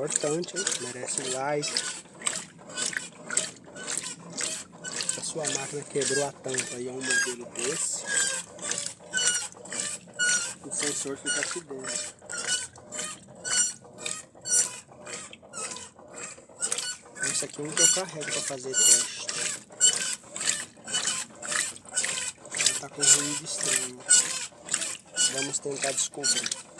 importante, hein? Merece um like. Se a sua máquina quebrou a tampa e é um modelo desse, o sensor fica aqui dentro. Esse aqui é um que eu carrego para fazer teste. Ela tá com ruído estranho. Vamos tentar descobrir.